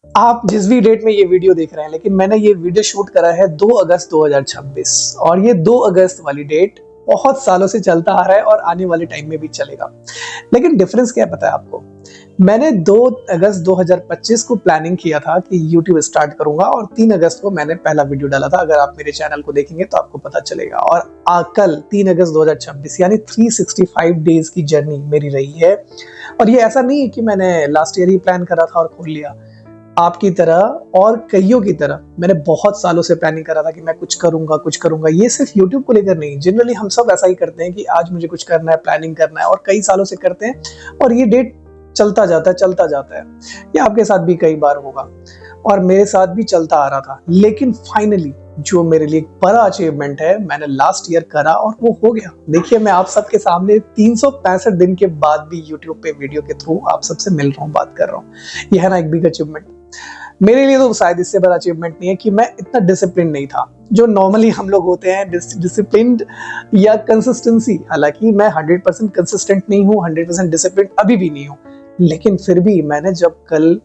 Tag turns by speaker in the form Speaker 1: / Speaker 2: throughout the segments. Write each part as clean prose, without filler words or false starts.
Speaker 1: आप जिस भी डेट में ये वीडियो देख रहे हैं, लेकिन मैंने ये वीडियो शूट करा है 2 अगस्त 2026 और ये 2 अगस्त वाली डेट बहुत सालों से चलता आ रहा है और आने वाले टाइम में भी चलेगा। लेकिन डिफरेंस क्या पता है आपको? मैंने 2 अगस्त 2025 को प्लानिंग किया था कि यूट्यूब स्टार्ट करूंगा और 3 अगस्त को मैंने पहला वीडियो डाला था। अगर आप मेरे चैनल को देखेंगे तो आपको पता चलेगा। और कल 3 अगस्त 2026 यानी 365 डेज की जर्नी मेरी रही है। और ये ऐसा नहीं है कि मैंने लास्ट ईयर ही प्लान करा था और खोल लिया। आपकी तरह और कईयों की तरह मैंने बहुत सालों से प्लानिंग करा था कि मैं कुछ करूंगा। ये सिर्फ YouTube को लेकर नहीं, जनरली हम सब ऐसा ही करते हैं कि आज मुझे कुछ करना है, प्लानिंग करना है और कई सालों से करते हैं और ये डेट चलता जाता है। ये आपके साथ भी कई बार होगा और मेरे साथ भी चलता आ रहा था। लेकिन फाइनली जो मेरे लिए एक बड़ा अचीवमेंट है, मैंने लास्ट ईयर करा और वो हो गया। देखिए, मैं आप सबके सामने 365 दिन के बाद भी YouTube पे वीडियो के थ्रू आप सबसे मिल रहा हूँ, बात कर रहा हूँ। ये है ना एक बिग अचीवमेंट। मेरे लिए तो शायद इससे बड़ा अचीवमेंट नहीं है कि मैं इतना डिसिप्लिन नहीं था जो नॉर्मली हम लोग होते हैं, डिसिप्लिन्ड या कंसिस्टेंसी। हालांकि मैं 100% कंसिस्टेंट नहीं हूँ, 100% डिसिप्लिन अभी भी नहीं हूँ, लेकिन फिर भी मैंने जब कल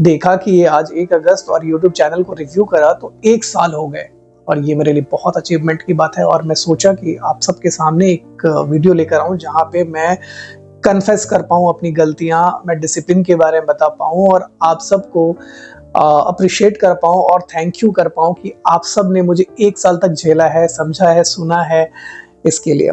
Speaker 1: देखा कि ये आज 1 अगस्त और YouTube चैनल को रिव्यू करा तो 1 साल हो गए और ये मेरे लिए बहुत अचीवमेंट की बात है। और मैं सोचा कि आप सबके सामने एक वीडियो लेकर आऊं जहां पे मैं कन्फेस कर पाऊं अपनी गलतियां, मैं डिसिप्लिन के बारे में बता पाऊं और आप सबको अप्रिशिएट कर पाऊं और थैंक यू कर पाऊं कि आप सब ने मुझे 1 साल तक झेला है, समझा है, सुना है, इसके लिए।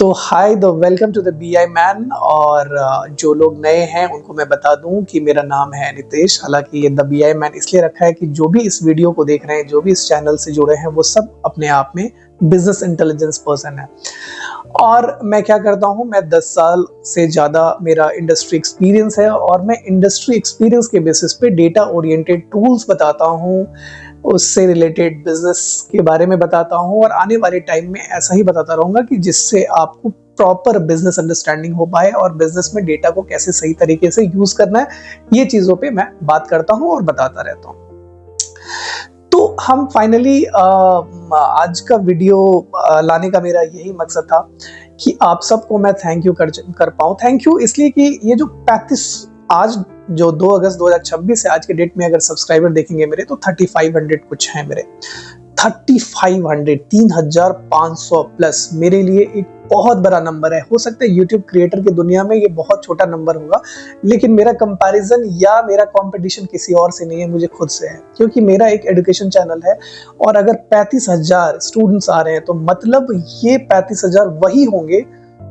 Speaker 1: तो hi the welcome to the BI man. और जो लोग नए हैं उनको मैं बता दूं कि मेरा नाम है नितेश। हालांकि ये द BI मैन इसलिए रखा है कि जो भी इस वीडियो को देख रहे हैं, जो भी इस चैनल से जुड़े हैं, वो सब अपने आप में बिजनेस इंटेलिजेंस पर्सन है। और मैं क्या करता हूँ, मैं 10 साल से ज़्यादा मेरा इंडस्ट्री एक्सपीरियंस है और मैं इंडस्ट्री एक्सपीरियंस के बेसिस पे डेटा ओरिएंटेड टूल्स बताता हूँ, उससे रिलेटेड बिजनेस के बारे में बताता हूँ और आने वाले टाइम में ऐसा ही बताता रहूँगा कि जिससे आपको प्रॉपर बिजनेस अंडरस्टैंडिंग हो पाए और बिजनेस में डेटा को कैसे सही तरीके से यूज करना है, ये चीज़ों पे मैं बात करता हूँ और बताता रहता हूँ। तो हम फाइनली आज का वीडियो लाने का मेरा यही मकसद था कि आप सबको मैं थैंक यू कर पाऊँ। थैंक यू इसलिए कि ये जो 35 आज जो 2 अगस्त 2026 है, आज के डेट में अगर सब्सक्राइबर देखेंगे मेरे तो 3500 कुछ हैं मेरे। 3500, 3500 प्लस मेरे लिए एक बहुत बड़ा नंबर है। हो सकता है यूट्यूब क्रिएटर की दुनिया में ये बहुत छोटा नंबर होगा, लेकिन मेरा कंपैरिजन या मेरा कंपटीशन किसी और से नहीं है, मुझे खुद से है। क्योंकि मेरा एक एजुकेशन चैनल है और अगर 35,000 स्टूडेंट्स आ रहे हैं तो मतलब ये 35,000 वही होंगे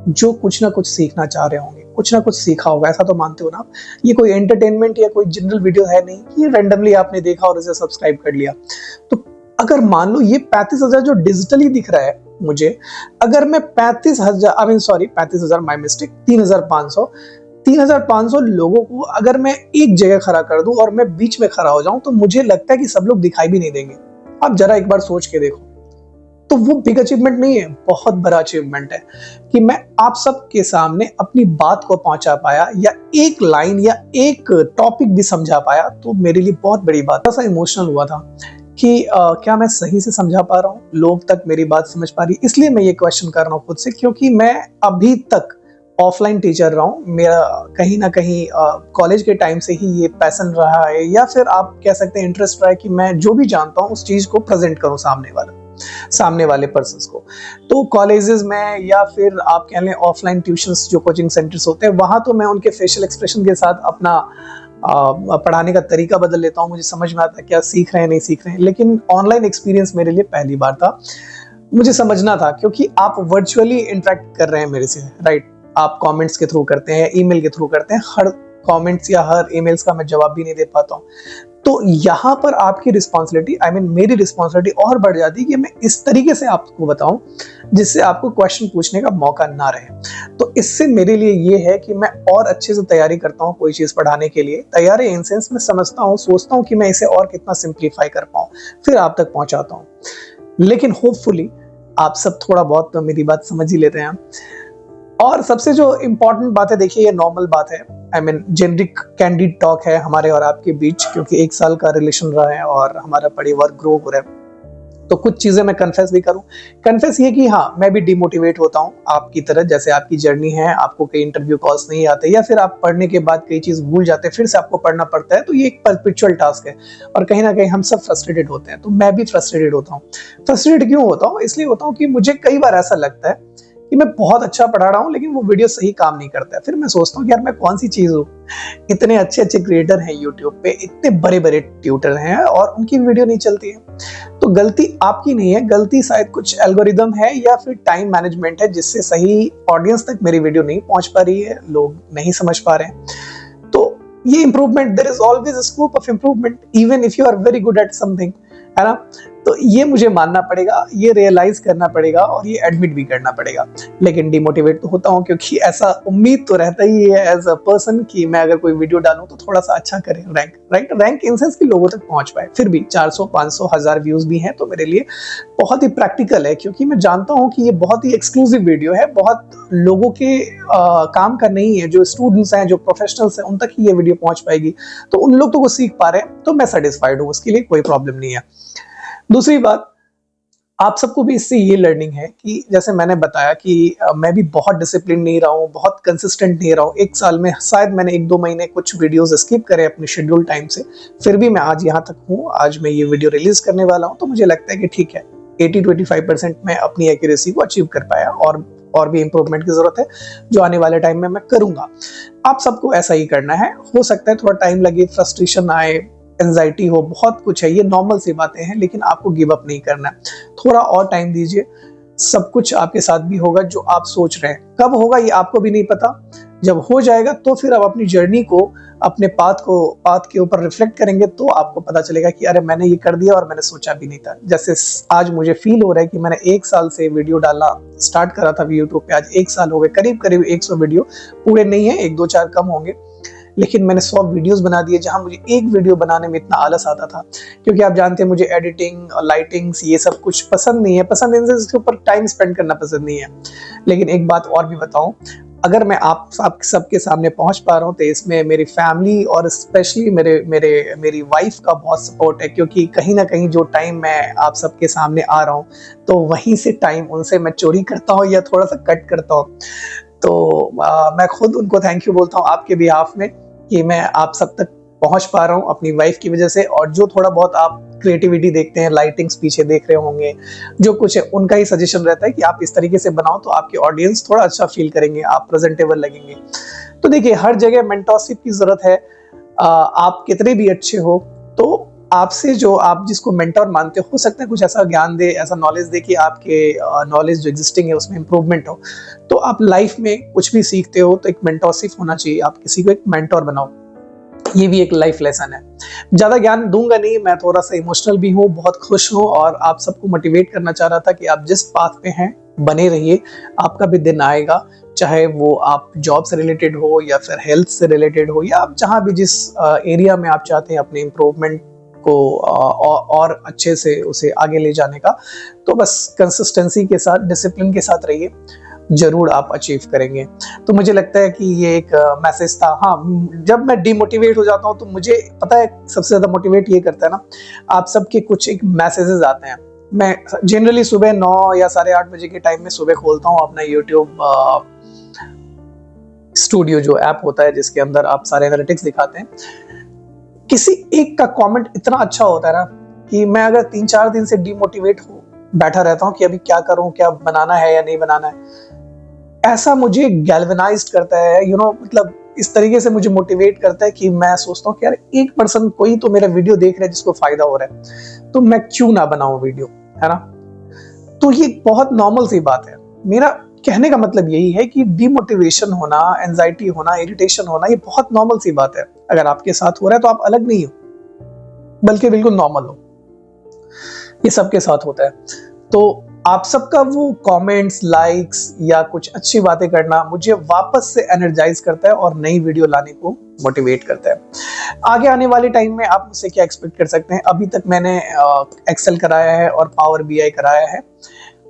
Speaker 1: जो कुछ ना कुछ सीखना चाह रहे होंगे, कुछ ना कुछ सीखा होगा। ऐसा तो मानते हो ना आप? ये कोई एंटरटेनमेंट या कोई जनरल वीडियो है नहीं कि रैंडमली आपने देखा और इसे सब्सक्राइब कर लिया। तो अगर मान लो ये 35,000 जो डिजिटली दिख रहा है मुझे, अगर मैं 35,000 माय मिस्टेक, 3,500 लोगों को अगर मैं एक जगह खड़ा कर दूं और मैं बीच में खड़ा हो जाऊं तो मुझे लगता है कि सब लोग दिखाई भी नहीं देंगे। आप जरा एक बार सोच के देखो। तो वो बिग अचीवमेंट नहीं है, बहुत बड़ा अचीवमेंट है कि मैं आप सबके सामने अपनी बात को पहुंचा पाया या एक लाइन या एक टॉपिक भी समझा पाया, तो मेरे लिए बहुत बड़ी बात। थोड़ा सा इमोशनल हुआ था कि क्या मैं सही से समझा पा रहा हूँ, लोग तक मेरी बात समझ पा रही। इसलिए मैं ये क्वेश्चन कर रहा हूँ खुद से, क्योंकि मैं अभी तक ऑफलाइन टीचर रहा हूँ। मेरा कहीं ना कहीं कॉलेज के टाइम से ही ये पैशन रहा है, या फिर आप कह सकते हैं इंटरेस्ट रहा है कि मैं जो भी जानता हूँ उस चीज को प्रेजेंट करूँ सामने वाले पर्सन्स को। तो कॉलेजेस में या फिर आप कह लें ऑफलाइन ट्यूशंस जो कोचिंग सेंटर्स होते हैं, वहां तो मैं उनके फेशियल एक्सप्रेशन के साथ अपना पढ़ाने का तरीका बदल लेता हूँ। मुझे समझ में आता है क्या सीख रहे हैं, नहीं सीख रहे हैं। लेकिन ऑनलाइन एक्सपीरियंस मेरे लिए पहली बार था। मुझे समझना था क्योंकि आप वर्चुअली इंटरेक्ट कर रहे हैं मेरे से, राइट? आप कमेंट्स के थ्रू करते हैं, ईमेल के थ्रू करते हैं। हर कमेंट्स या हर ईमेल्स का मैं जवाब भी नहीं दे पाता हूँ। तो यहाँ पर आपकी रिस्पॉन्सिबिलिटी, मेरी रिस्पॉन्सिबिलिटी और बढ़ जाती है कि मैं इस तरीके से आपको बताऊं जिससे आपको क्वेश्चन पूछने का मौका ना रहे। तो इससे मेरे लिए ये है कि मैं और अच्छे से तैयारी करता हूँ कोई चीज पढ़ाने के लिए। तैयारी इन सेंस में समझता हूँ, सोचता हूँ कि मैं इसे और कितना सिंप्लीफाई कर पाऊँ, फिर आप तक पहुंचाता हूँ। लेकिन होपफुली आप सब थोड़ा बहुत तो मेरी बात समझ ही लेते हैं। और सबसे जो इम्पोर्टेंट बात है, देखिए ये नॉर्मल बात है, जेनरिक कैंडिड टॉक है हमारे और आपके बीच, क्योंकि 1 साल का रिलेशन रहा है और हमारा परिवार ग्रो हो रहा है। तो कुछ चीजें मैं कन्फेस भी करूं। कन्फेस ये कि हाँ, मैं भी डिमोटिवेट होता हूं आपकी तरह, जैसे आपकी जर्नी है, आपको कई इंटरव्यू कॉल्स नहीं आते या फिर आप पढ़ने के बाद कई चीज भूल जाते हैं, फिर से आपको पढ़ना पड़ता है, तो ये एक परपेचुअल टास्क है और कहीं ना कहीं हम सब फ्रस्ट्रेटेड होते हैं। तो मैं भी फ्रस्ट्रेटेड होता हूँ। फ्रस्ट्रेटेड क्यों होता हूँ? इसलिए होता हूँ कि मुझे कई बार ऐसा लगता है कि मैं बहुत अच्छा पढ़ा रहा हूँ लेकिन वो वीडियो सही काम नहीं करता है। फिर मैं सोचता हूँ कि यार मैं कौन सी चीज हूँ, इतने अच्छे अच्छे क्रिएटर हैं यूट्यूब पे, इतने बड़े बड़े ट्यूटर हैं और उनकी वीडियो नहीं चलती है। तो गलती आपकी नहीं है, गलती शायद कुछ एल्गोरिदम है या फिर टाइम मैनेजमेंट है, जिससे सही ऑडियंस तक मेरी वीडियो नहीं पहुंच पा रही है, लोग नहीं समझ पा रहे हैं। तो ये improvement, there is always scope of improvement even if you are very good at something, है ना। तो ये मुझे मानना पड़ेगा, ये रियलाइज करना पड़ेगा और ये एडमिट भी करना पड़ेगा। लेकिन डिमोटिवेट तो होता हूँ क्योंकि ऐसा उम्मीद तो रहता ही है एज अ पर्सन कि मैं अगर कोई वीडियो डालूं तो थोड़ा सा अच्छा करें, rank right, rank in sense कि लोगों तक पहुंच पाए। फिर भी 400 500 1000 व्यूज भी हैं तो मेरे लिए बहुत ही प्रैक्टिकल है, क्योंकि मैं जानता हूँ कि ये बहुत ही एक्सक्लूसिव वीडियो है, बहुत लोगों के काम का नहीं है। जो स्टूडेंट्स हैं, जो प्रोफेशनल्स हैं, उन तक ही ये वीडियो पहुंच पाएगी, तो उन लोग तो वो सीख पा रहे हैं, तो मैं सेटिस्फाइड हूँ, उसके लिए कोई प्रॉब्लम नहीं है। दूसरी बात, आप सबको भी इससे ये लर्निंग है कि जैसे मैंने बताया कि मैं भी बहुत डिसिप्लिन नहीं रहा हूँ, बहुत कंसिस्टेंट नहीं रहा हूँ। एक साल में शायद मैंने 1-2 महीने कुछ वीडियोस स्किप करे अपने शेड्यूल टाइम से, फिर भी मैं आज यहाँ तक हूँ, आज मैं ये वीडियो रिलीज करने वाला हूँ। तो मुझे लगता है कि ठीक है, 80-85% मैं अपनी एक्यूरेसी को अचीव कर पाया और भी इंप्रूवमेंट की जरूरत है, जो आने वाले टाइम में मैं करूंगा। आप सबको ऐसा ही करना है। हो सकता है थोड़ा टाइम लगे, फ्रस्ट्रेशन आए, एंजाइटी हो, बहुत कुछ है, ये नॉर्मल सी बातें हैं, लेकिन आपको गिव अप नहीं करना है। थोड़ा और टाइम दीजिए, सब कुछ आपके साथ भी होगा जो आप सोच रहे हैं। कब होगा ये आपको भी नहीं पता, जब हो जाएगा तो फिर आप अपनी जर्नी को, अपने पाथ के ऊपर रिफ्लेक्ट करेंगे तो आपको पता चलेगा कि अरे मैंने ये कर दिया और मैंने सोचा भी नहीं था। जैसे आज मुझे फील हो रहा है कि मैंने 1 साल से वीडियो डालना स्टार्ट करा था यूट्यूब पे, आज 1 साल हो गए, करीब करीब 100 वीडियो, पूरे नहीं है, 1-2 4 कम होंगे, लेकिन मैंने 100 वीडियोस बना दिए, जहां मुझे एक वीडियो बनाने में इतना आलस आता था। क्योंकि आप जानते हैं मुझे एडिटिंग और लाइटिंग्स ये सब कुछ पसंद नहीं है, पसंद इन इसके ऊपर टाइम स्पेंड करना पसंद नहीं है। लेकिन एक बात और भी बताऊं, अगर मैं आप सबके सामने पहुंच पा रहा हूं तो इसमें मेरी फैमिली और स्पेशली मेरी वाइफ का बहुत सपोर्ट है। क्योंकि कहीं ना कहीं जो टाइम मैं आप सबके सामने आ रहा हूं, तो वहीं से टाइम उनसे मैं चोरी करता हूं या थोड़ा सा कट करता हूं। तो मैं खुद उनको थैंक यू बोलता हूँ आपके बिहाफ में कि मैं आप सब तक पहुंच पा रहा हूँ अपनी वाइफ की वजह से। और जो थोड़ा बहुत आप क्रिएटिविटी देखते हैं, लाइटिंग्स पीछे देख रहे होंगे, जो कुछ है, उनका ही सजेशन रहता है कि आप इस तरीके से बनाओ तो आपके ऑडियंस थोड़ा अच्छा फील करेंगे, आप प्रेजेंटेबल लगेंगे। तो देखिए, हर जगह मेंटरशिप की जरूरत है। आप कितने भी अच्छे हो, तो आपसे जो आप जिसको मेंटर मानते हो सकता है कुछ ऐसा ज्ञान दे, ऐसा नॉलेज दे कि आपके नॉलेज जो एग्जिस्टिंग है उसमें इंप्रूवमेंट हो। तो आप लाइफ में कुछ भी सीखते हो तो एक मेंटरशिप होना चाहिए, आप किसी को एक मेंटर बनाओ, ये भी एक लाइफ लेसन है। ज्यादा ज्ञान दूंगा नहीं, मैं थोड़ा सा इमोशनल भी हूँ, बहुत खुश हूँ और आप सबको मोटिवेट करना चाह रहा था कि आप जिस पाथ पे हैं बने रहिए, आपका भी दिन आएगा, चाहे वो आप जॉब से रिलेटेड हो या फिर हेल्थ से रिलेटेड हो, या आप जहाँ भी जिस एरिया में आप चाहते हैं अपने इम्प्रूवमेंट को और अच्छे से उसे आगे ले जाने का, तो बस कंसिस्टेंसी के साथ, डिसिप्लिन के साथ रहिए, जरूर आप अचीव करेंगे। तो मुझे लगता है कि ये एक मैसेज था। हाँ, जब मैं डिमोटिवेट हो जाता हूँ तो मुझे पता है सबसे ज्यादा मोटिवेट ये करता है ना, आप सबके कुछ एक मैसेजेस आते हैं। मैं जनरली सुबह 9 या 8:30 बजे के टाइम में सुबह खोलता हूँ अपना यूट्यूब स्टूडियो, जो ऐप होता है जिसके अंदर आप सारे एनालिटिक्स दिखाते हैं। किसी एक का कमेंट इतना अच्छा होता है ना कि मैं अगर 3-4 दिन से डिमोटिवेट हो बैठा रहता हूँ कि अभी क्या करूं, क्या बनाना है या नहीं बनाना है, ऐसा मुझे गैल्वेनाइज्ड करता है, मतलब इस तरीके से मुझे मोटिवेट करता है कि मैं सोचता हूँ कि यार एक पर्सन कोई तो मेरा वीडियो देख रहा है जिसको फायदा हो रहा है, तो मैं क्यों ना बनाऊं वीडियो, है ना। तो ये बहुत नॉर्मल सी बात है। मेरा कहने का मतलब यही है कि डिमोटिवेशन होना, एंजाइटी होना, इरिटेशन होना, ये बहुत नॉर्मल सी बात है। अगर आपके साथ हो रहा है तो आप अलग नहीं हो, बल्कि बिल्कुल नॉर्मल हो, ये सबके साथ होता है। तो आप सबका वो कमेंट्स, लाइक्स या कुछ अच्छी बातें करना मुझे वापस से एनर्जाइज करता है और नई वीडियो लाने को मोटिवेट करता है। आगे आने वाले टाइम में आप मुझसे क्या एक्सपेक्ट कर सकते हैं? अभी तक मैंने एक्सेल कराया है और पावर बीआई कराया है।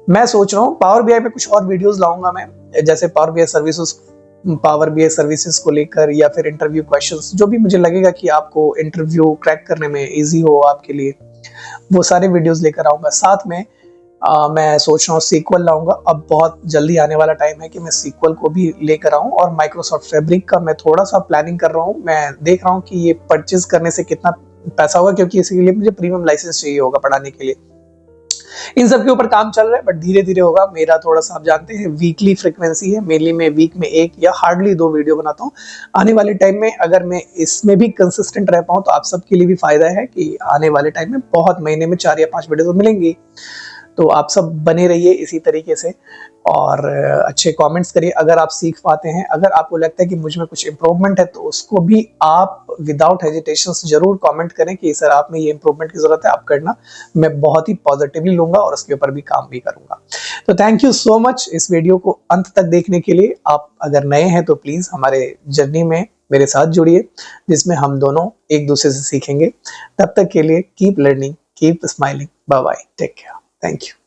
Speaker 1: मैं सोच रहा हूँ पावर बीआई में कुछ और वीडियोस लाऊंगा मैं, जैसे पावर बीआई सर्विसेज को लेकर, या फिर इंटरव्यू क्वेश्चंस, जो भी मुझे लगेगा कि आपको इंटरव्यू क्रैक करने में इजी हो आपके लिए, वो सारे वीडियोस लेकर आऊँगा। साथ में मैं सोच रहा हूँ सीक्वल लाऊंगा। अब बहुत जल्दी आने वाला टाइम है कि मैं सीक्वल को भी लेकर आऊँ। और माइक्रोसॉफ्ट फैब्रिक का मैं थोड़ा सा प्लानिंग कर रहा हूँ। मैं देख रहा हूँ कि ये परचेज करने से कितना पैसा होगा, क्योंकि इसके लिए मुझे प्रीमियम लाइसेंस चाहिए होगा पढ़ाने के लिए। इन सब के ऊपर काम चल रहा है, बट धीरे धीरे होगा। मेरा थोड़ा सा आप जानते हैं वीकली फ्रिक्वेंसी है, मेनली मैं वीक में 1 या हार्डली 2 वीडियो बनाता हूँ। आने वाले टाइम में अगर मैं इसमें भी कंसिस्टेंट रह पाऊँ तो आप सबके लिए भी फायदा है कि आने वाले टाइम में बहुत महीने में 4 या 5 वीडियो तो मिलेंगी। तो आप सब बने रहिए इसी तरीके से और अच्छे कमेंट्स करिए अगर आप सीख पाते हैं। अगर आपको लगता है कि मुझ में कुछ इम्प्रूवमेंट है तो उसको भी आप विदाउट हेजिटेशन जरूर कमेंट करें कि सर आप में ये इम्प्रूवमेंट की जरूरत है, आप करना। मैं बहुत ही पॉजिटिवली लूंगा और उसके ऊपर भी काम भी करूंगा। तो थैंक यू सो मच इस वीडियो को अंत तक देखने के लिए। आप अगर नए हैं तो प्लीज हमारे जर्नी में मेरे साथ जुड़िए, जिसमें हम दोनों एक दूसरे से सीखेंगे। तब तक के लिए keep learning, keep smiling, bye bye, take care, thank you.